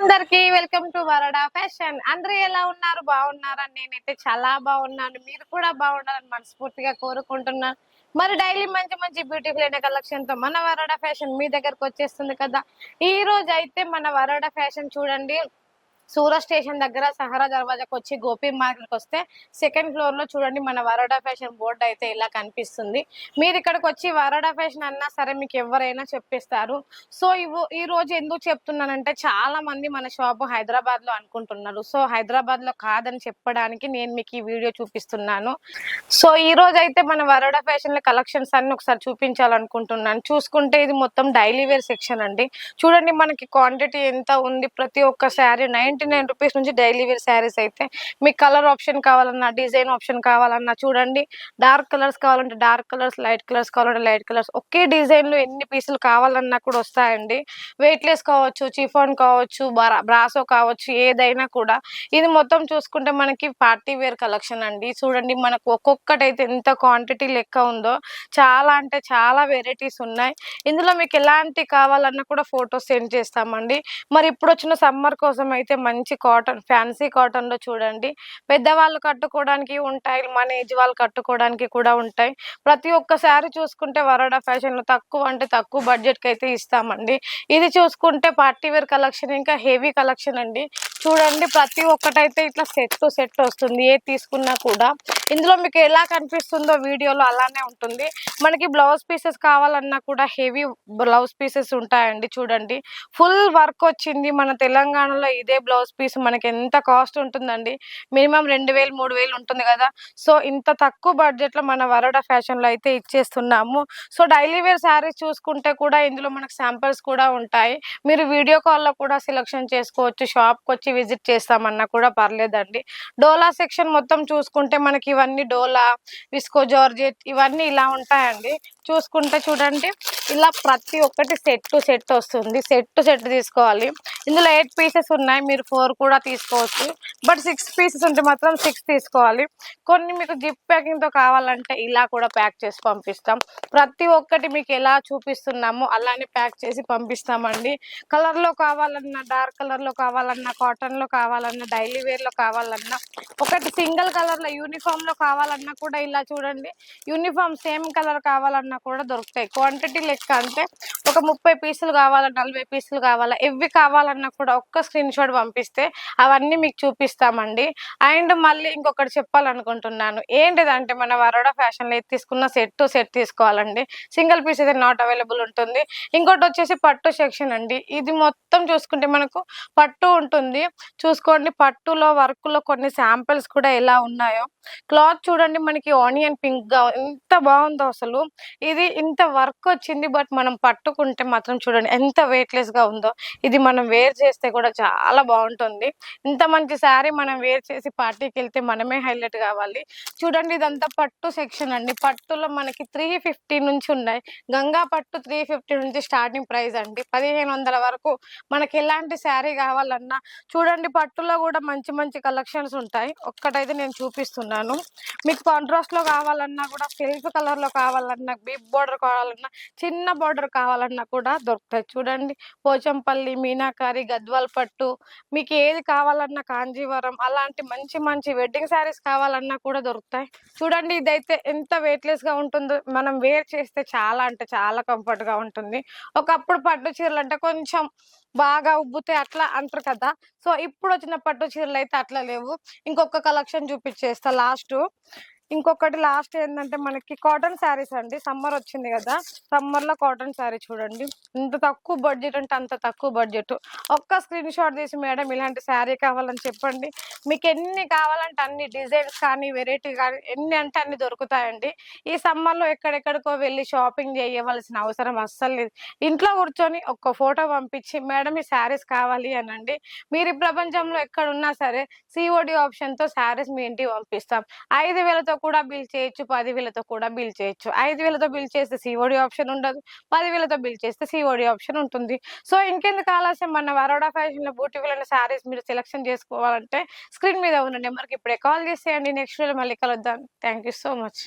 అందరికి welcome to వరడా fashion. అందరూ ఎలా ఉన్నారు? బాగున్నారా? నేనైతే చాలా బాగున్నాను. మీరు కూడా బాగుండాలని మనస్ఫూర్తిగా కోరుకుంటున్నాను. మరి డైలీ మంచి మంచి బ్యూటిఫుల్ అయిన కలెక్షన్ తో మన వరడా ఫ్యాషన్ మీ దగ్గరకు వచ్చేస్తుంది కదా. ఈ రోజు అయితే మన వరడా ఫ్యాషన్ చూడండి, సూరత్ స్టేషన్ దగ్గర సహారా దర్వాజాకి వచ్చి గోపి మార్కెట్కి వస్తే సెకండ్ ఫ్లోర్ లో చూడండి మన వరోడా ఫ్యాషన్ బోర్డు అయితే ఇలా కనిపిస్తుంది. మీరు ఇక్కడికి వచ్చి వరోడా ఫ్యాషన్ అన్నా సరే మీకు ఎవరైనా చెప్పిస్తారు. సో ఈ రోజు ఎందుకు చెప్తున్నానంటే చాలా మంది మన షాపు హైదరాబాద్ లో అనుకుంటున్నారు. సో హైదరాబాద్ లో కాదని చెప్పడానికి నేను మీకు ఈ వీడియో చూపిస్తున్నాను. సో ఈ రోజు అయితే మన వరోడా ఫ్యాషన్ లో కలెక్షన్స్ అన్ని ఒకసారి చూపించాలనుకుంటున్నాను. చూసుకుంటే ఇది మొత్తం డైలీ వేర్ సెక్షన్ అండి. చూడండి మనకి క్వాంటిటీ ఎంత ఉంది. ప్రతి ఒక్క శారీ 99 రూపీస్ నుంచి డైలీ వేర్ శారీస్ అయితే మీకు కలర్ ఆప్షన్ కావాలన్నా, డిజైన్ ఆప్షన్ కావాలన్నా, చూడండి డార్క్ కలర్స్ కావాలంటే డార్క్ కలర్స్, లైట్ కలర్స్ కావాలంటే లైట్ కలర్స్, ఒకే డిజైన్ లో ఎన్ని పీసులు కావాలన్నా కూడా వస్తాయండి. వెయిట్లెస్ కావచ్చు, చిఫాన్ కావచ్చు, బ్రాసో కావచ్చు, ఏదైనా కూడా. ఇది మొత్తం చూసుకుంటే మనకి పార్టీ వేర్ కలెక్షన్ అండి. చూడండి మనకు ఒక్కొక్కటైతే ఎంత క్వాంటిటీ లెక్క ఉందో, చాలా అంటే చాలా వెరైటీస్ ఉన్నాయి. ఇందులో మీకు ఎలాంటి కావాలన్నా కూడా ఫోటోస్ సెండ్ చేస్తామండి. మరి ఇప్పుడు వచ్చిన సమ్మర్ కోసం అయితే మంచి కాటన్, ఫ్యాన్సీ కాటన్ లో చూడండి పెద్దవాళ్ళు కట్టుకోవడానికి ఉంటాయి, మన ఏజ్ వాళ్ళు కట్టుకోవడానికి కూడా ఉంటాయి. ప్రతి ఒక్క శారీ చూసుకుంటే వరోడా ఫ్యాషన్ లో తక్కువ అంటే తక్కువ బడ్జెట్ కి అయితే ఇస్తామండి. ఇది చూసుకుంటే పార్టీ వేర్ కలెక్షన్, ఇంకా హెవీ కలెక్షన్ అండి. చూడండి ప్రతి ఒక్కటైతే ఇట్లా సెట్ టు సెట్ వస్తుంది. ఏది తీసుకున్నా కూడా ఇందులో మీకు ఎలా కనిపిస్తుందో వీడియోలో అలానే ఉంటుంది. మనకి బ్లౌజ్ పీసెస్ కావాలన్నా కూడా హెవీ బ్లౌజ్ పీసెస్ ఉంటాయండి. చూడండి ఫుల్ వర్క్ వచ్చింది. మన తెలంగాణలో ఇదే బ్లౌజ్ పీస్ మనకి ఎంత కాస్ట్ ఉంటుందండి? మినిమం 2000 3000 ఉంటుంది కదా. సో ఇంత తక్కువ బడ్జెట్ లో మన వరోడా ఫ్యాషన్ లో అయితే ఇచ్చేస్తున్నాము. సో డైలీ వేర్ శారీస్ చూసుకుంటే కూడా ఇందులో మనకు శాంపిల్స్ కూడా ఉంటాయి. మీరు వీడియో కాల్లో కూడా సెలెక్షన్ చేసుకోవచ్చు. షాప్కి వచ్చి విజిట్ చేస్తామన్నా కూడా పర్లేదండి. డోలా సెక్షన్ మొత్తం చూసుకుంటే మనకి ఇవన్నీ డోలా, విస్కో జార్జెట్ ఇవన్నీ ఇలా ఉంటాయండి. చూసుకుంటే చూడండి ఇలా ప్రతి ఒక్కటి సెట్ టు సెట్ వస్తుంది. సెట్ టు సెట్ తీసుకోవాలి. ఇందులో 8 పీసెస్ ఉన్నాయి, మీరు 4 కూడా తీసుకోవచ్చు. బట్ 6 పీసెస్ ఉంటే మాత్రం 6 తీసుకోవాలి. కొన్ని మీకు జిప్ ప్యాకింగ్ తో కావాలంటే ఇలా కూడా ప్యాక్ చేసి పంపిస్తాం. ప్రతి ఒక్కటి మీకు ఎలా చూపిస్తున్నామో అలానే ప్యాక్ చేసి పంపిస్తామండి. కలర్ లో కావాలన్నా, డార్క్ కలర్ లో కావాలన్నా, కాటన్ లో కావాలన్నా, డైలీ వేర్ లో కావాలన్నా, ఒకటి సింగిల్ కలర్ లో యూనిఫామ్ లో కావాలన్నా కూడా ఇలా చూడండి యూనిఫామ్ సేమ్ కలర్ కావాలన్నా కూడా దొరుకుతాయి. క్వాంటిటీ లెక్క అంటే ఒక 30 పీసులు కావాలా, 40 పీసులు కావాలా, ఎవి కావాలన్నా కూడా ఒక్క స్క్రీన్ షాట్ పంపిస్తే అవన్నీ మీకు చూపిస్తామండి. అండ్ మళ్ళీ ఇంకొకటి చెప్పాలనుకుంటున్నాను. ఏంటిదంటే మన వరోడా ఫ్యాషన్ లో తీసుకున్న సెట్ టు సెట్ తీసుకోవాలండి. సింగిల్ పీస్ అయితే నాట్ అవైలబుల్ ఉంటుంది. ఇంకోటి వచ్చేసి పట్టు సెక్షన్ అండి. ఇది మొత్తం చూసుకుంటే మనకు పట్టు ఉంటుంది. చూసుకోండి పట్టులో వర్క్ లో కొన్ని శాంపిల్స్ కూడా ఎలా ఉన్నాయో. క్లాత్ చూడండి మనకి ఆనియన్ పింక్ గా ఎంత బాగుందో అసలు. ఇది ఇంత వర్క్ వచ్చింది. బట్ మనం పట్టుకుంటే మాత్రం చూడండి ఎంత వెయిట్లెస్ గా ఉందో. ఇది మనం వేర్ చేస్తే కూడా చాలా బాగుంటుంది. ఇంత మంచి శారీ మనం వేర్ చేసి పార్టీకి వెళ్తే మనమే హైలైట్ కావాలి. చూడండి ఇదంతా పట్టు సెక్షన్ అండి. పట్టులో మనకి 350 నుంచి ఉన్నాయి. గంగా పట్టు 350 నుంచి స్టార్టింగ్ ప్రైస్ అండి. 1500 వరకు మనకి ఎలాంటి శారీ కావాలన్నా. చూడండి పట్టులో కూడా మంచి మంచి కలెక్షన్స్ ఉంటాయి. ఒక్కటైతే నేను చూపిస్తున్నాను. మీకు కాంట్రాస్ట్ లో కావాలన్నా కూడా, సిల్క్ కలర్ లో కావాలన్నా, బిగ్ బోర్డర్ కావాలన్నా, చిన్న బోర్డర్ కావాలన్నా కూడా దొరుకుతాయి. చూడండి పోచంపల్లి, మీనాకారి, గద్వాల్ పట్టు, మీకు ఏది కావాలన్నా, కాంజీవరం, అలాంటి మంచి మంచి వెడ్డింగ్ శారీస్ కావాలన్నా కూడా దొరుకుతాయి. చూడండి ఇదైతే ఎంత వెయిట్లెస్ గా ఉంటుందో. మనం వేర్ చేస్తే చాలా అంటే చాలా కంఫర్ట్ గా ఉంటుంది. ఒకప్పుడు పట్టు చీరలు అంటే కొంచెం బాగా ఉబ్బుతే అట్లా అంటారు కదా. సో ఇప్పుడు వచ్చిన పట్టు చీరలు అయితే అట్లా లేవు. ఇంకొక కలెక్షన్ చూపించేస్తా లాస్ట్. ఇంకొకటి లాస్ట్ ఏంటంటే మనకి కాటన్ శారీస్ అండి. సమ్మర్ వచ్చింది కదా, సమ్మర్ లో కాటన్ శారీ చూడండి ఇంత తక్కువ బడ్జెట్ అంటే అంత తక్కువ బడ్జెట్. ఒక్క స్క్రీన్ షాట్ తీసి మేడం ఇలాంటి శారీ కావాలని చెప్పండి. మీకు ఎన్ని కావాలంటే అన్ని డిజైన్స్ కానీ, వెరైటీ కానీ, ఎన్ని అంటే అన్ని దొరుకుతాయండి. ఈ సమ్మర్ లో ఎక్కడెక్కడికో వెళ్ళి షాపింగ్ చేయవలసిన అవసరం అస్సలు లేదు. ఇంట్లో కూర్చొని ఒక్క ఫోటో పంపించి మేడం ఈ శారీస్ కావాలి అనండి. మీరు ఈ ప్రపంచంలో ఎక్కడున్నా సరే సిఓడి ఆప్షన్ తో శారీస్ మీ ఇంటికి పంపిస్తాం. 5000తో కూడా బిల్ చేయొచ్చు, 10,000తో కూడా బిల్ చేయొచ్చు. 5000తో బిల్ చేస్తే సిఓడి ఆప్షన్ ఉండదు, 10,000తో బిల్ చేస్తే సిఓడి ఆప్షన్ ఉంటుంది. సో ఇంకెందుకు ఆలస్యం, మన వరోడా ఫ్యాషన్ లో బ్యూటిఫుల్ అయిన శారీస్ మీరు సెలెక్షన్ చేసుకోవాలంటే స్క్రీన్ మీద ఉన్న నెంబర్కి ఇప్పుడే కాల్ చేసేయండి. నెక్స్ట్ వీడియో మళ్ళీ కలుద్దాం. Thank you so much.